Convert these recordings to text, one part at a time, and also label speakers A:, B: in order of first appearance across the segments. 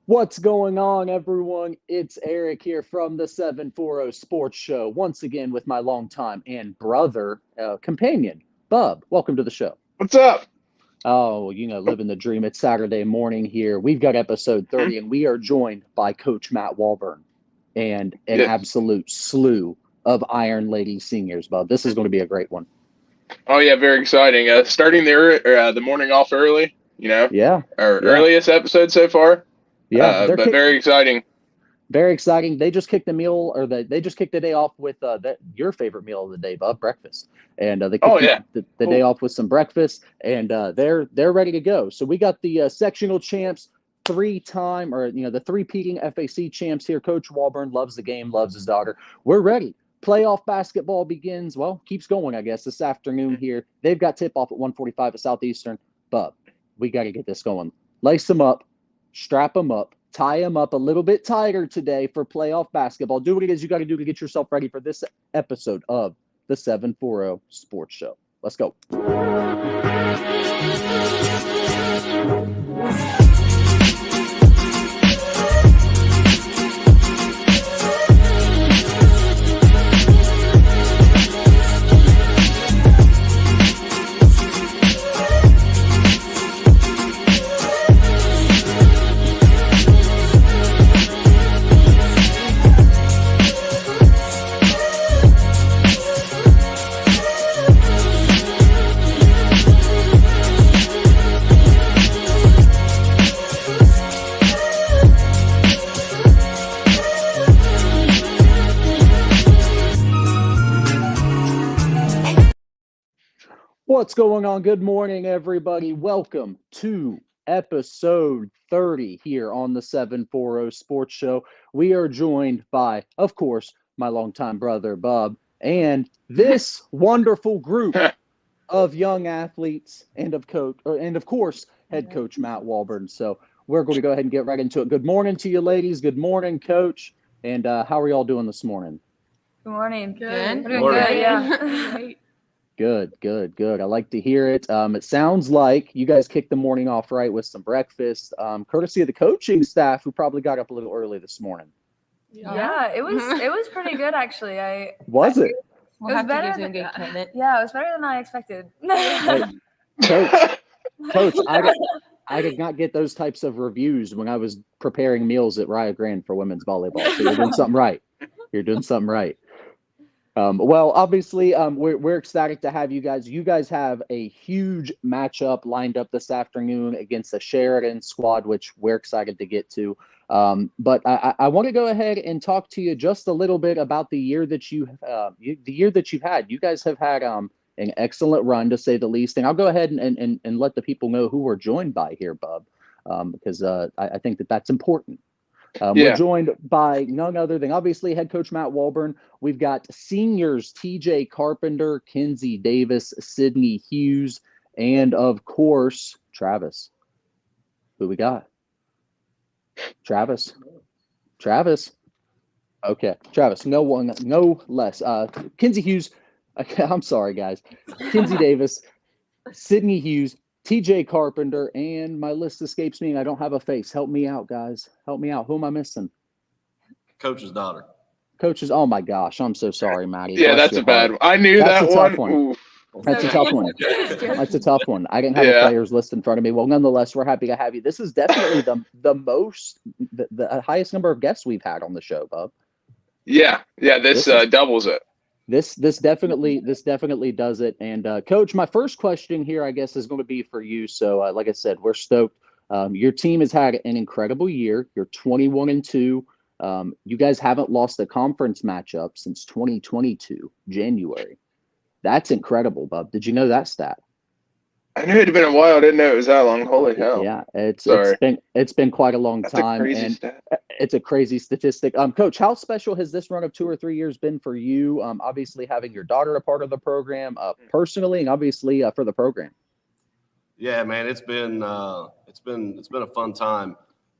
A: What's going on, everyone? It's Eric here from the 740 Sports Show, once again with my longtime and brother, companion, Bub. Welcome to the show.
B: What's up?
A: Oh, living the dream. It's Saturday morning here. We've got episode 30, and we are joined by Coach Matt Walburn and an
B: Yes.
A: absolute slew of Ironladies seniors, Bub. This is going to be a great one.
B: Oh yeah, very exciting. Starting the morning off early,
A: Yeah,
B: our
A: yeah,
B: earliest episode so far.
A: yeah.
B: But very exciting.
A: Very exciting. They just kicked they just kicked the day off with your favorite meal of the day, Bub, breakfast, and they
B: Oh
A: kicked
B: yeah.
A: the day off with some breakfast, and they're ready to go. So we got the sectional champs, the three-peating FAC champs here. Coach Walburn loves the game, loves his daughter. We're ready. Playoff basketball begins. Well, keeps going, I guess, this afternoon here. They've got tip off at 1:45 at Southeastern. Bub, we got to get this going. Lace them up, strap them up. Tie them up a little bit tighter today for playoff basketball. Do what it is you got to do to get yourself ready for this episode of the 740 Sports Show. Let's go. What's going on? Good morning, everybody. Welcome to episode 30 here on the 740 Sports Show. We are joined by, of course, my longtime brother, Bob, and this wonderful group of young athletes and of course, head coach Matt Walburn. So we're going to go ahead and get right into it. Good morning to you, ladies. Good morning, coach. And how are y'all doing this morning?
C: Good morning.
D: Good.
C: We're doing good, yeah.
A: Good. I like to hear it. It sounds like you guys kicked the morning off right with some breakfast, courtesy of the coaching staff who probably got up a little early this morning.
C: Yeah, it was pretty good actually.
A: Was it?
D: We'll have
C: better
D: to give you a
C: than-
D: good credit.
C: Yeah, it was better than I expected.
A: Hey, Coach, I did not get those types of reviews when I was preparing meals at Rio Grande for women's volleyball. So you're doing something right. Well, obviously, we're excited to have you guys. You guys have a huge matchup lined up this afternoon against the Sheridan squad, which we're excited to get to. But I want to go ahead and talk to you just a little bit about the year that you've had. You guys have had an excellent run, to say the least. And I'll go ahead and let the people know who we're joined by here, Bub, because I think that's important. We're joined by none other than, obviously, head coach Matt Walburn. We've got seniors TJ Carpenter, Kinsey Davis, Sydney Hughes, and, of course, Travis. Who we got? Travis. Okay, Travis. No less. Kinsey Hughes. I'm sorry, guys. Kinsey Davis, Sydney Hughes, TJ Carpenter, and my list escapes me, and I don't have a face. Help me out, guys. Help me out. Who am I missing?
E: Coach's daughter.
A: Oh my gosh. I'm so sorry, Maddie.
B: Yeah,
A: Bless
B: that's
A: your
B: a bad
A: heart.
B: one. I knew
A: That's
B: that
A: a tough
B: one.
A: one.
B: Ooh.
A: That's a tough one. That's a tough one. I didn't have a players list in front of me. Well, nonetheless, we're happy to have you. This is definitely the highest number of guests we've had on the show, Bub.
B: Yeah. This doubles it.
A: This definitely does it. And Coach, my first question here, I guess, is going to be for you. So, like I said, we're stoked. Your team has had an incredible year. You're 21-2. You guys haven't lost a conference matchup since 2022 January. That's incredible, Bub. Did you know that stat?
B: I knew it had been a while. I didn't know it was that long. Holy hell.
A: Yeah, it's been quite a long time.
B: That's a crazy
A: and
B: stat.
A: It's a crazy statistic. Coach, how special has this run of 2 or 3 years been for you? Obviously having your daughter a part of the program, personally, and obviously for the program.
E: Yeah, man, it's been a fun time.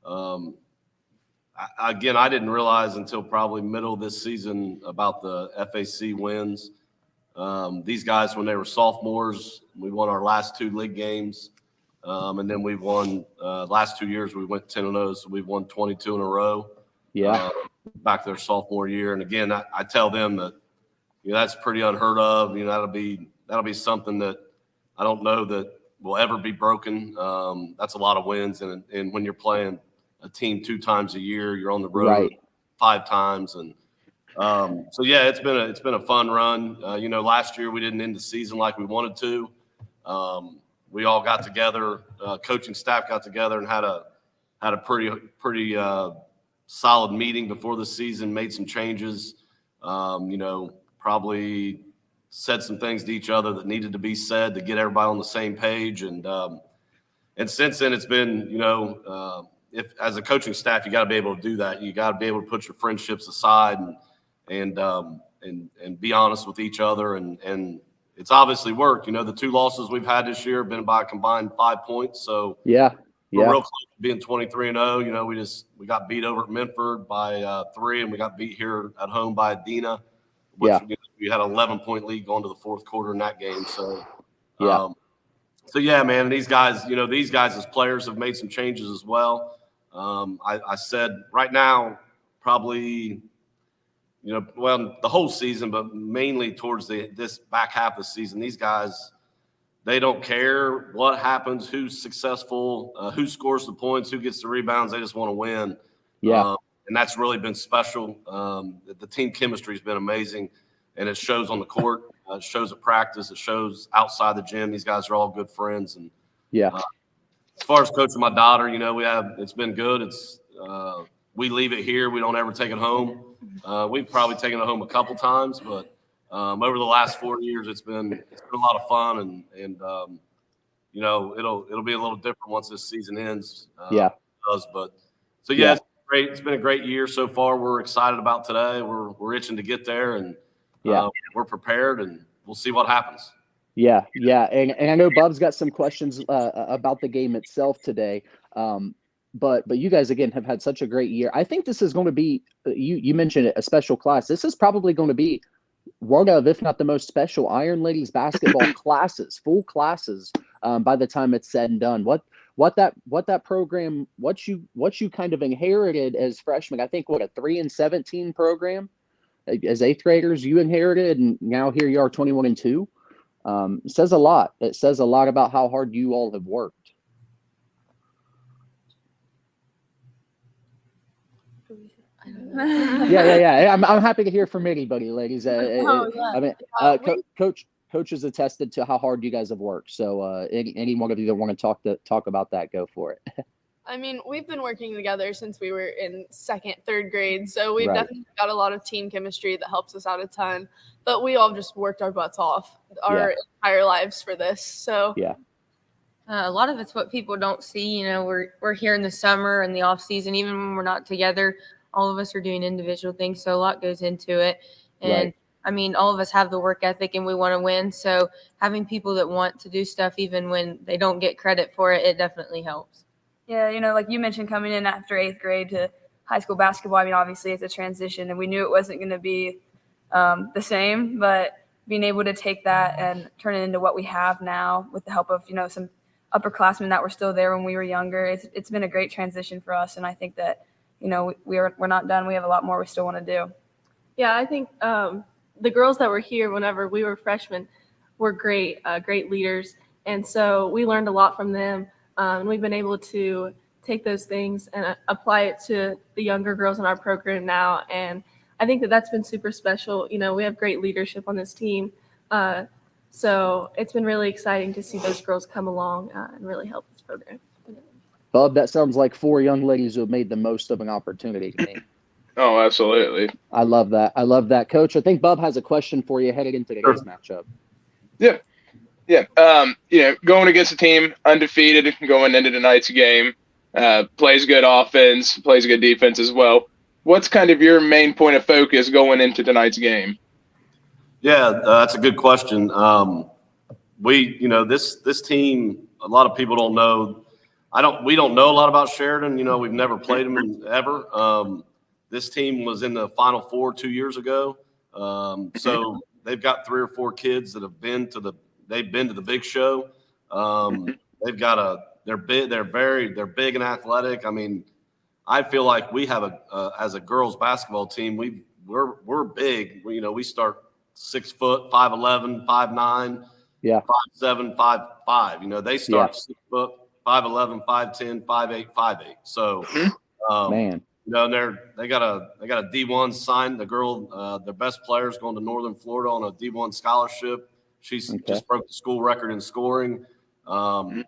E: I didn't realize until probably middle of this season about the FAC wins. These guys, when they were sophomores, we won our last 2 league games. And then we've won last 2 years. We went 10-0, so we've won 22 in a row.
A: Yeah.
E: Back their sophomore year. And again, I tell them that that's pretty unheard of. That'll be something that I don't know that will ever be broken. That's a lot of wins, and when you're playing a team 2 times a year, you're on the road
A: Right.
E: 5 times, and so yeah, it's been a fun run. Last year we didn't end the season like we wanted to. We all got together, coaching staff got together and had a pretty solid meeting before the season, made some changes, probably said some things to each other that needed to be said to get everybody on the same page. And since then it's been, if as a coaching staff, you got to be able to do that. You got to be able to put your friendships aside and be honest with each other. And it's obviously worked. The 2 losses we've had this year have been by a combined 5 points. So
A: Yeah.
E: we're real close to being 23-0. We got beat over at Minford by 3, and we got beat here at home by Adena, which we had an 11-point lead going to the 4th quarter in that game. So, man, these guys as players have made some changes as well. I said right now, probably, the whole season, but mainly towards this back half of the season, these guys, they don't care what happens, who's successful, who scores the points, who gets the rebounds. They just want to win.
A: Yeah.
E: And that's really been special. The team chemistry has been amazing, and it shows on the court. It shows at practice. It shows outside the gym. These guys are all good friends. And as far as coaching my daughter, it's been good. It's we leave it here. We don't ever take it home. We've probably taken it home a couple times, but over the last 4 years, it's been a lot of fun, and it'll be a little different once this season ends. It's great. It's been a great year so far. We're excited about today. We're itching to get there, and we're prepared, and we'll see what happens.
A: Yeah. And I know Bob's got some questions about the game itself today. But you guys, again, have had such a great year. I think this is going to be, you mentioned it, a special class. This is probably going to be one of, if not the most special, Ironladies basketball classes, full classes, by the time it's said and done. What that program, what you kind of inherited as freshmen, I think, a 3-17 program as 8th graders you inherited, and now here you are 21-2. It says a lot. It says a lot about how hard you all have worked. Yeah. I'm happy to hear from anybody, ladies. Coach has attested to how hard you guys have worked. So any one of you that want to talk about that, go for it.
D: I mean, we've been working together since we were in 2nd, 3rd grade. So we've definitely got a lot of team chemistry that helps us out a ton. But we all just worked our butts off our entire lives for this. So
F: a lot of it's what people don't see. We're here in the summer and the off season, even when we're not together. All of us are doing individual things, so a lot goes into it. And I mean, all of us have the work ethic and we want to win. So having people that want to do stuff, even when they don't get credit for it, it definitely helps.
C: Yeah, like you mentioned, coming in after 8th grade to high school basketball, I mean, obviously it's a transition, and we knew it wasn't going to be the same, but being able to take that and turn it into what we have now with the help of, some upperclassmen that were still there when we were younger, it's been a great transition for us. And I think that, we're not done. We have a lot more we still want to do.
D: Yeah, I think the girls that were here whenever we were freshmen were great leaders. And so we learned a lot from them. And we've been able to take those things and apply it to the younger girls in our program now. And I think that that's been super special. We have great leadership on this team. So it's been really exciting to see those girls come along and really help this program.
A: Bob, that sounds like 4 young ladies who have made the most of an opportunity to me.
B: Oh, absolutely.
A: I love that. Coach, I think Bob has a question for you headed into today's matchup.
B: Yeah. Going against a team undefeated, going into tonight's game, plays good offense, plays good defense as well. What's kind of your main point of focus going into tonight's game?
E: Yeah, that's a good question. This team, a lot of people don't know. We don't know a lot about Sheridan. We've never played them ever. This team was in the Final Four 2 years ago. So they've got 3 or 4 kids that have been to the Big Show. They've got they're big. They're big and athletic. I mean, I feel like we have as a girls basketball team, we're big. We start 6 foot, 5'11", 5'9", 5'7", 5'5". They start 6 foot, 5'11", 5'10", 5'8", 5'8". So,
A: man,
E: and they got a D1 signed. The girl, their best player is going to Northern Florida on a D1 scholarship. She's just broke the school record in scoring. When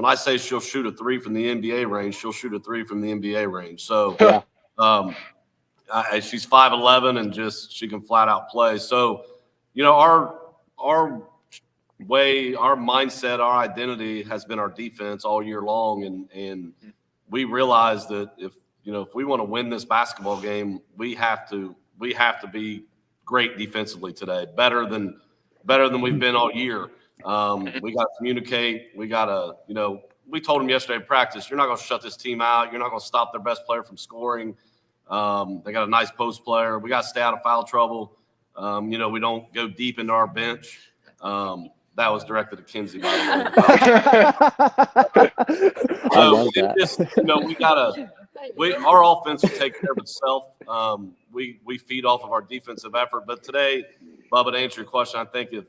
E: I say she'll shoot a 3 from the NBA range, she'll shoot a 3 from the NBA range. So, she's 5'11" and she can flat out play. So, our way, our mindset, our identity has been our defense all year long, and we realize that if we want to win this basketball game, we have to be great defensively today, better than we've been all year. We got to communicate. We got to, we told them yesterday in practice, you're not going to shut this team out. You're not going to stop their best player from scoring. They got a nice post player. We got to stay out of foul trouble. We don't go deep into our bench. That was directed to Kinsey, by the way.
A: I love that.
E: Our offense will take care of itself. We feed off of our defensive effort. But today, Bubba, to answer your question, I think if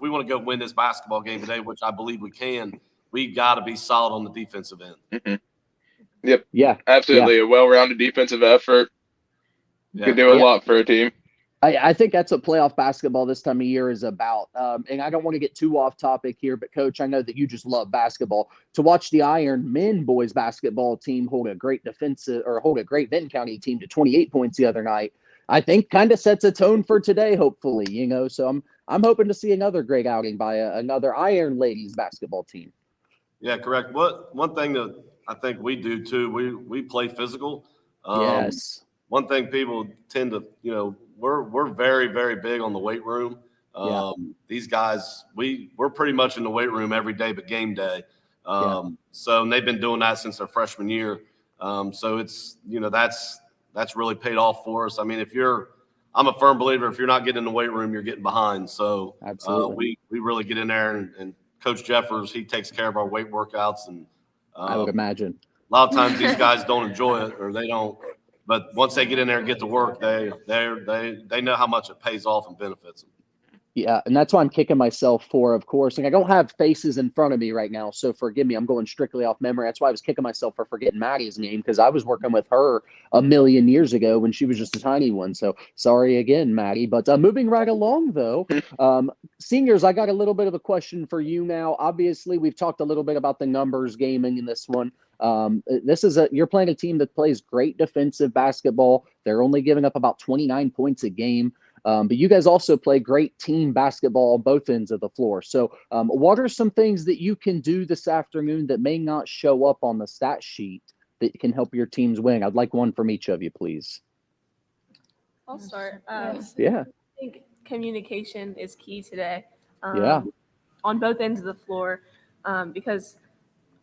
E: we want to go win this basketball game today, which I believe we can, we got to be solid on the defensive end.
B: Mm-hmm. Yep.
A: Yeah.
B: Absolutely.
A: Yeah.
B: A well-rounded defensive effort. Could do a lot for a team.
A: I think that's what playoff basketball this time of year is about. And I don't want to get too off topic here, but Coach, I know that you just love basketball. To watch the Iron Men boys basketball team hold a great Benton County team to 28 points the other night, I think kind of sets a tone for today, hopefully, So I'm hoping to see another great outing by another Ironladies basketball team.
E: Yeah, correct. One thing that I think we do too, we play physical.
A: Yes.
E: One thing people tend to, we're very, very big on the weight room. These guys, we're pretty much in the weight room every day but game day. So they've been doing that since their freshman year. So it's, that's really paid off for us. I mean, I'm a firm believer, if you're not getting in the weight room, you're getting behind. So
A: absolutely,
E: we really get in there, and Coach Jeffers, he takes care of our weight workouts. And
A: I would imagine
E: a lot of times these guys don't enjoy it, or they don't. But once they get in there and get to work, they know how much it pays off and benefits them.
A: Yeah, and that's why I'm kicking myself for, of course. Like, I don't have faces in front of me right now, so forgive me. I'm going strictly off memory. That's why I was kicking myself for forgetting Maddie's name, because I was working with her a million years ago when she was just a tiny one. So sorry again, Maddie. But moving right along, though, seniors, I got a little bit of a question for you now. Obviously, we've talked a little bit about the numbers gaming in this one. You're playing a team that plays great defensive basketball. They're only giving up about 29 points a game. But you guys also play great team basketball on both ends of the floor. So what are some things that you can do this afternoon that may not show up on the stat sheet that can help your teams win? I'd like one from each of you, please.
D: I'll start.
A: I
D: think communication is key today. On both ends of the floor, because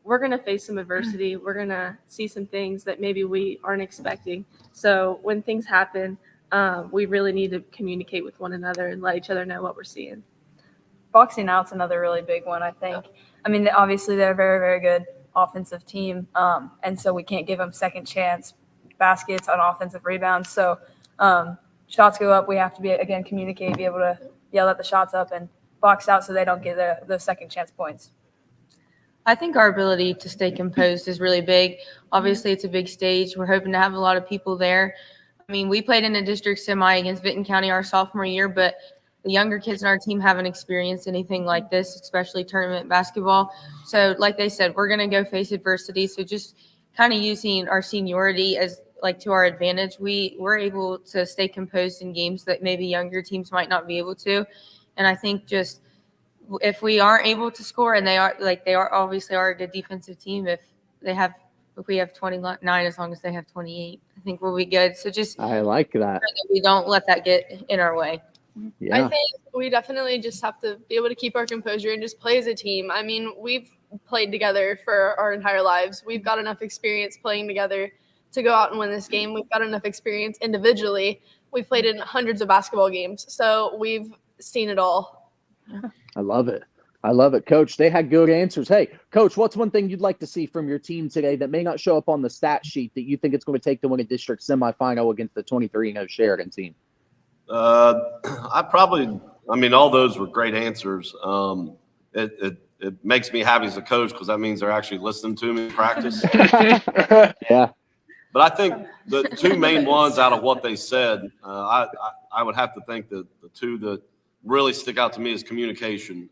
D: we're going to face some adversity. We're going to see some things that maybe we aren't expecting. So when things happen, we really need to communicate with one another and let each other know what we're seeing.
C: Boxing out's another really big one, I think. I mean, obviously they're a very, very good offensive team, and so we can't give them second chance baskets on offensive rebounds. So shots go up, we have to communicate, be able to yell at the shots up and box out so they don't get the second chance points.
F: I think our ability to stay composed is really big. Obviously, it's a big stage. We're hoping to have a lot of people there. I mean, we played in a district semi against Benton County our sophomore year, but the younger kids in our team haven't experienced anything like this, especially tournament basketball. So like they said, we're going to go face adversity. So just kind of using our seniority as to our advantage, we're able to stay composed in games that maybe younger teams might not be able to. And I think just if we aren't able to score, and they are obviously a good defensive team, if we have 29 as long as they have 28, I think we'll be good. So
A: I like that.
F: We don't let that get in our way.
G: Yeah. I think we definitely just have to be able to keep our composure and just play as a team. I mean, we've played together for our entire lives. We've got enough experience playing together to go out and win this game. We've got enough experience individually. We've played in hundreds of basketball games, so we've seen it all.
A: I love it. I love it, Coach. They had good answers. Hey, Coach, what's one thing you'd like to see from your team today that may not show up on the stat sheet that you think it's going to take to win a district semifinal against the 23-0 Sheridan team?
E: I mean, all those were great answers. It makes me happy as a coach because that means they're actually listening to me in practice.
A: Yeah.
E: But I think the two main ones out of what they said, I would have to think that the two that really stick out to me is communication.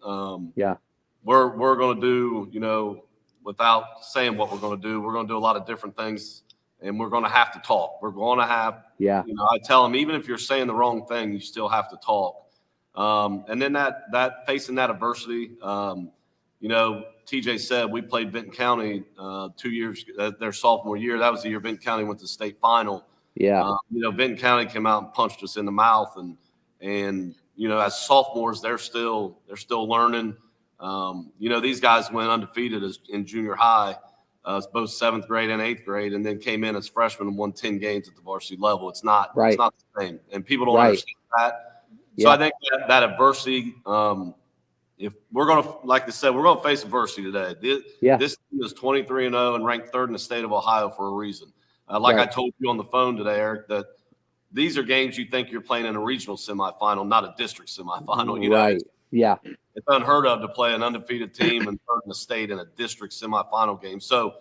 A: Yeah.
E: We're going to do, without saying what we're going to do, we're going to do a lot of different things, and we're going to have to talk. We're going to have, I tell them, even if you're saying the wrong thing, you still have to talk. And then that facing that adversity, TJ said we played Benton County 2 years, their sophomore year. That was the year Benton County went to state final.
A: Yeah.
E: Benton County came out and punched us in the mouth, and as sophomores, they're still learning. These guys went undefeated in junior high, both 7th grade and 8th grade, and then came in as freshmen and won 10 games at the varsity level. It's not the same, and people don't understand that. So I think that adversity. If we're going to, like I said, we're going to face adversity today. This team is 23-0 and ranked 3rd in the state of Ohio for a reason. I told you on the phone today, Eric, that these are games you think you're playing in a regional semifinal, not a district semifinal.
A: Right.
E: It's unheard of to play an undefeated team and 3rd in the state in a district semifinal game. So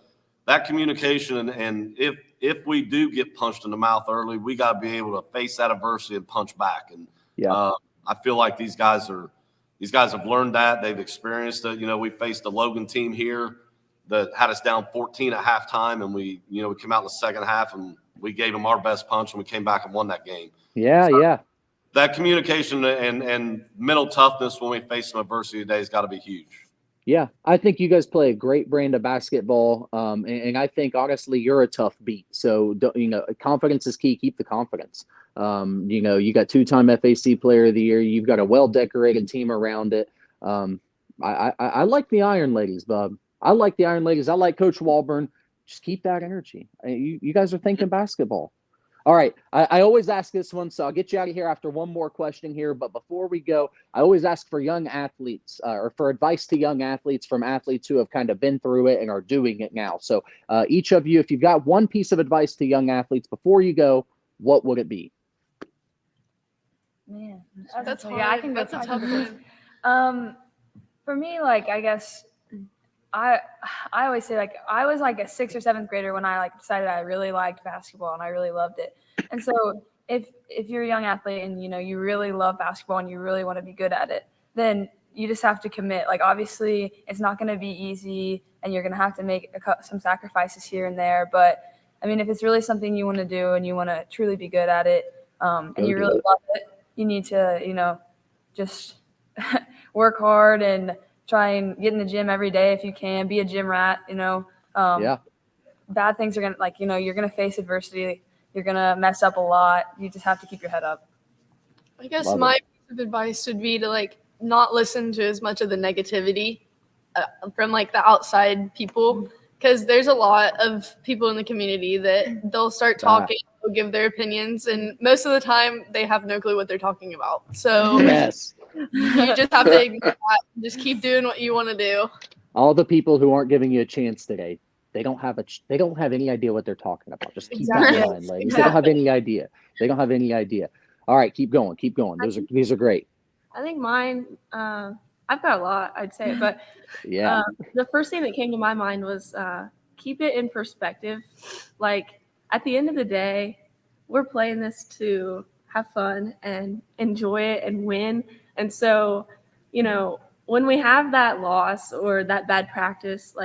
E: that communication, and if we do get punched in the mouth early, we got to be able to face that adversity and punch back. And I feel like these guys have learned that. They've experienced it. We faced a Logan team here that had us down 14 at halftime, and we came out in the second half and we gave them our best punch, and we came back and won that game. That communication and mental toughness when we face some adversity today has got to be huge.
A: Yeah, I think you guys play a great brand of basketball, and I think honestly you're a tough beat. So confidence is key. Keep the confidence. You got 2-time FAC Player of the Year. You've got a well-decorated team around it. I like the Ironladies, Bub. I like the Ironladies. I like Coach Walburn. Just keep that energy. You guys are thinking basketball. All right. I always ask this one, so I'll get you out of here after one more question here. But before we go, I always ask for young athletes or for advice to young athletes from athletes who have kind of been through it and are doing it now. So each of you, if you've got one piece of advice to young athletes before you go, what would it be?
C: Man,
G: that's hard.
C: I think
G: that's a tough one.
C: For me, I guess I always say I was a 6th or 7th grader when I decided I really liked basketball and I really loved it. And so if you're a young athlete and you really love basketball and you really want to be good at it, then you just have to commit. Obviously it's not going to be easy and you're going to have to make some sacrifices here and there. But I mean, if it's really something you want to do and you want to truly be good at it, and you really love it, you need to, just work hard and try and get in the gym every day if you can. Be a gym rat, Bad things are going to, you're going to face adversity. You're going to mess up a lot. You just have to keep your head up.
G: I guess my piece of advice would be to, not listen to as much of the negativity from, the outside people. Because there's a lot of people in the community that they'll start talking, they'll give their opinions, and most of the time they have no clue what they're talking about. So you just have to ignore that. Just keep doing what you want to do.
A: All the people who aren't giving you a chance today, they don't have any idea what they're talking about. Just keep that in mind, ladies. They don't have any idea. All right, keep going. These are great.
D: I think mine. I've got a lot, I'd say, but the first thing that came to my mind was keep it in perspective. At the end of the day, we're playing this to have fun and enjoy it and win. And so, when we have that loss or that bad practice,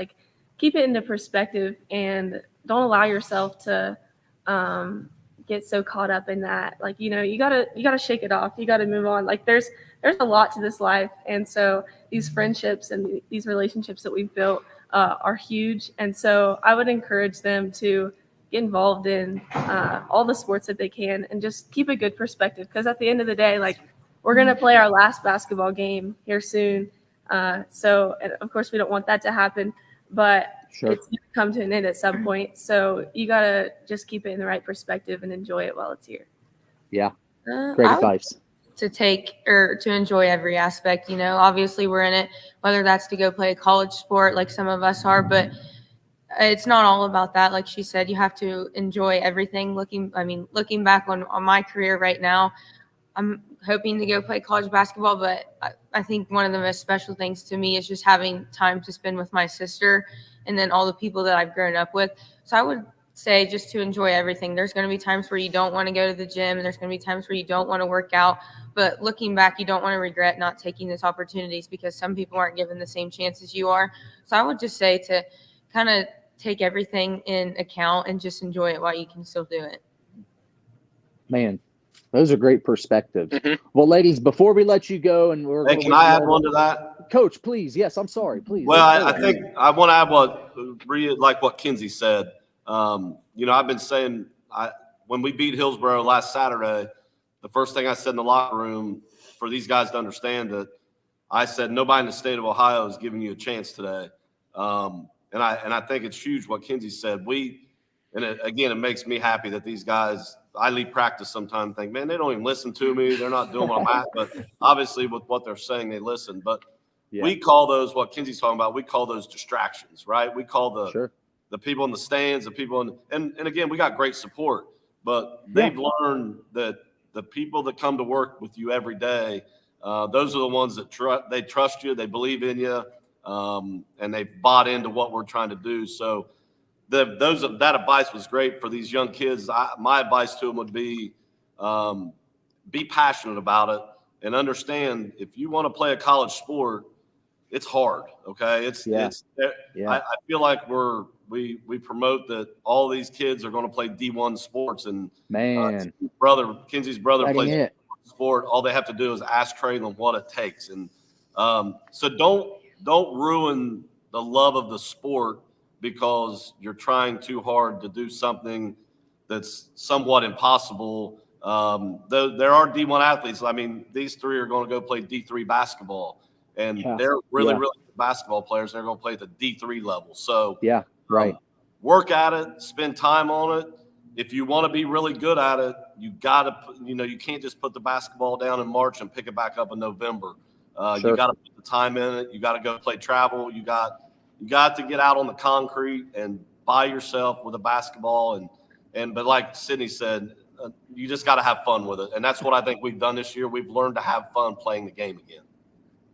D: keep it into perspective and don't allow yourself to get so caught up in that. You gotta shake it off. You gotta move on. There's a lot to this life. And so these friendships and these relationships that we've built are huge. And so I would encourage them to get involved in all the sports that they can and just keep a good perspective. Because at the end of the day, we're going to play our last basketball game here soon. So, and of course, we don't want that to happen, but it's going to come to an end at some point. So you got to just keep it in the right perspective and enjoy it while it's here.
A: Yeah. Great advice.
F: to take or to enjoy every aspect. Obviously we're in it, whether that's to go play a college sport like some of us are, but it's not all about that. Like she said, you have to enjoy everything. Looking back on my career right now, I'm hoping to go play college basketball, but I think one of the most special things to me is just having time to spend with my sister and then all the people that I've grown up with. So I would say just to enjoy everything. There's going to be times where you don't want to go to the gym, and there's going to be times where you don't want to work out. But looking back, you don't want to regret not taking those opportunities because some people aren't given the same chances you are. So I would just say to kind of take everything in account and just enjoy it while you can still do it.
A: Man, those are great perspectives.
B: Mm-hmm.
A: Well, ladies, before we let you go, and we're
E: Hey, can I add one to that?
A: Coach, please. Yes, I'm sorry. Please.
E: Well, I think I want to add what Kinsey said. I've been saying when we beat Hillsborough last Saturday, the first thing I said in the locker room for these guys to understand that I said nobody in the state of Ohio is giving you a chance today. And I think it's huge what Kinsey said. It makes me happy that these guys, I leave practice sometimes and think, man, they don't even listen to me. They're not doing what I'm at. But obviously with what they're saying, they listen. But we call those, what Kinsey's talking about, we call those distractions, right? We call the people in the stands, the people and again, we got great support. But they've learned that the people that come to work with you every day, those are the ones that they trust you, they believe in you, and they've bought into what we're trying to do. So that advice was great for these young kids. My advice to them would be passionate about it and understand if you want to play a college sport, it's hard. Okay. I feel like we promote that all these kids are going to play D1 sports, and Kinsey's brother plays sport. All they have to do is ask Traylon what it takes. And so don't ruin the love of the sport because you're trying too hard to do something that's somewhat impossible. There are D1 athletes. I mean, these three are going to go play D3 basketball, and they're really good basketball players. They're going to play at the D3 level. So work at it, spend time on it. If you want to be really good at it, you got to, you can't just put the basketball down in March and pick it back up in November. You got to put the time in it. You got to go play travel. You got to get out on the concrete and by yourself with a basketball. But like Sydney said, you just got to have fun with it. And that's what I think we've done this year. We've learned to have fun playing the game again.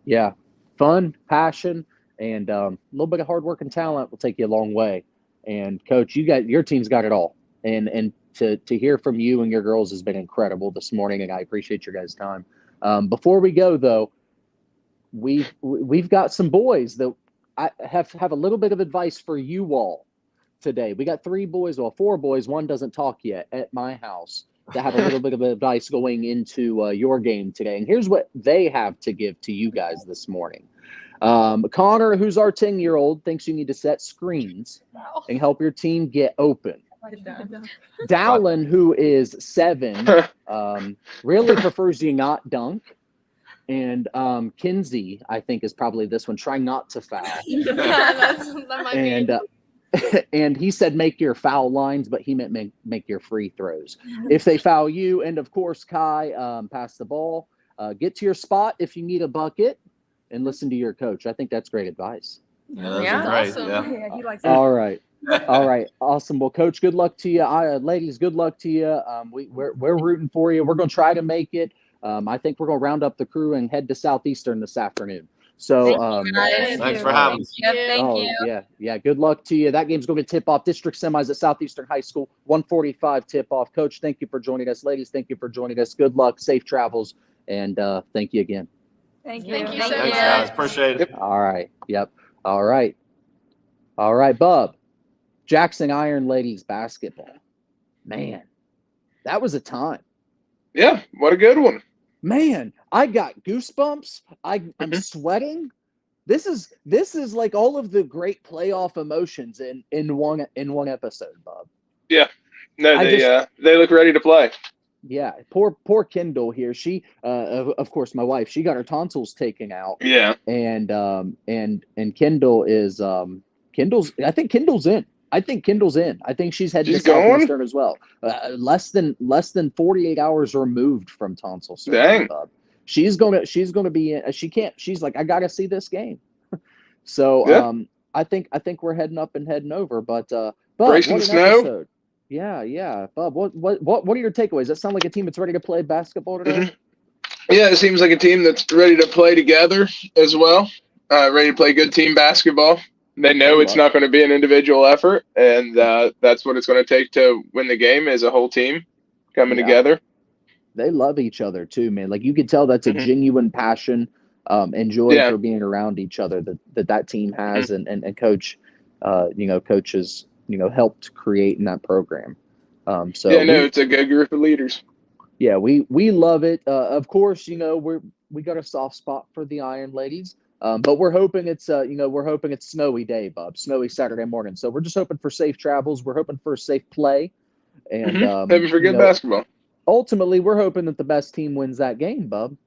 E: Yeah.
A: Fun, passion, and a little bit of hard work and talent will take you a long way. And Coach, your team's got it all. And to hear from you and your girls has been incredible this morning, and I appreciate your guys' time. Before we go, though, we've got some boys that I have a little bit of advice for you all today. We got 4 boys. One doesn't talk yet at my house to have a little bit of advice going into your game today. And here's what they have to give to you guys this morning. Connor, who's our 10-year-old, thinks you need to set screens and help your team get open. Dallin, who is 7, really prefers you not dunk. And Kinsey, I think, is probably this one. Try not to foul.
G: That might be.
A: And he said make your foul lines, but he meant make your free throws. If they foul you, and of course, Kai, pass the ball. Get to your spot if you need a bucket, and listen to your coach. I think that's great advice.
E: Yeah, great.
G: Awesome.
E: Yeah.
C: He likes
A: All right. Awesome. Well, Coach, good luck to you. Ladies, good luck to you. We're rooting for you. We're going to try to make it. I think we're going to round up the crew and head to Southeastern this afternoon. So
E: thanks for having us.
F: Yep, thank you.
A: Yeah. Good luck to you. That game's going to tip off district semis at Southeastern High School. 1:45 tip off. Coach, thank you for joining us. Ladies, thank you for joining us. Good luck, safe travels, and thank you again.
C: Thank you.
G: Thank you,
E: Thanks,
G: sir.
E: guys. Appreciate it.
A: All right. Yep. All right, Bub. Jackson Ironladies Basketball. Man, that was a time.
B: Yeah, what a good one.
A: Man, I got goosebumps. I'm sweating. This is like all of the great playoff emotions in one episode, Bob.
B: Yeah. No, they look ready to play.
A: Yeah, poor Kendall here. She of course my wife, she got her tonsils taken out.
B: Yeah.
A: And Kendall is I think Kendall's in. I think Kendall's in. I think she's heading
B: She's
A: to
B: going?
A: Southeastern as well. Less than 48 hours removed from tonsil surgery.
B: Dang.
A: Bub. She's gonna be in. She can't. She's like, I gotta see this game. So
B: Yeah.
A: I think we're heading up and heading over. But Bub,
B: Bracing
A: what
B: the
A: an
B: snow.
A: episode. Yeah. Bub, what are your takeaways? Does that sound like a team that's ready to play basketball today?
B: Mm-hmm. Yeah, it seems like a team that's ready to play together as well. Ready to play good team basketball. They know it's not going to be an individual effort, and that's what it's going to take to win the game as a whole team coming together.
A: They love each other too, man. Like you could tell that's a genuine passion and joy for being around each other that team has, and coach, coaches, helped create in that program.
B: It's a good group of leaders.
A: Yeah, we love it. Of course, we got a soft spot for the Iron Ladies. But we're hoping it's snowy day, Bub. Snowy Saturday morning. So we're just hoping for safe travels. We're hoping for safe play, and
B: hoping for good basketball.
A: Ultimately, we're hoping that the best team wins that game, Bub,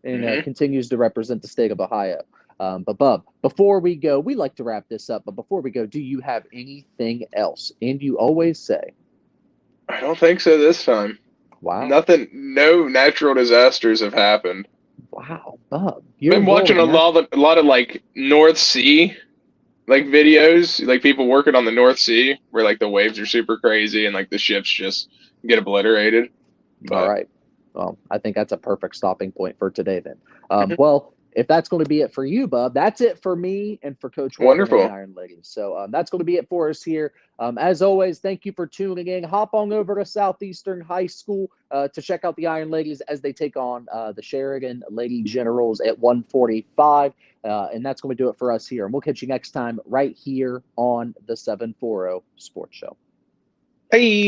A: and continues to represent the state of Ohio. But Bub, before we go, we like to wrap this up. But before we go, do you have anything else? And you always say,
B: I don't think so this time.
A: Wow.
B: Nothing. No natural disasters have happened.
A: Wow, Bub.
B: I've been watching a lot of like North Sea like videos, like people working on the North Sea where like the waves are super crazy and like the ships just get obliterated.
A: All right. Well, I think that's a perfect stopping point for today then. Well, if that's going to be it for you, Bub, that's it for me and for Coach Walburn and the Iron Ladies. So that's going to be it for us here. As always, thank you for tuning in. Hop on over to Southeastern High School to check out the Iron Ladies as they take on the Sheridan Lady Generals at 1:45. And that's going to do it for us here. And we'll catch you next time right here on the 740 Sports Show.
B: Hey.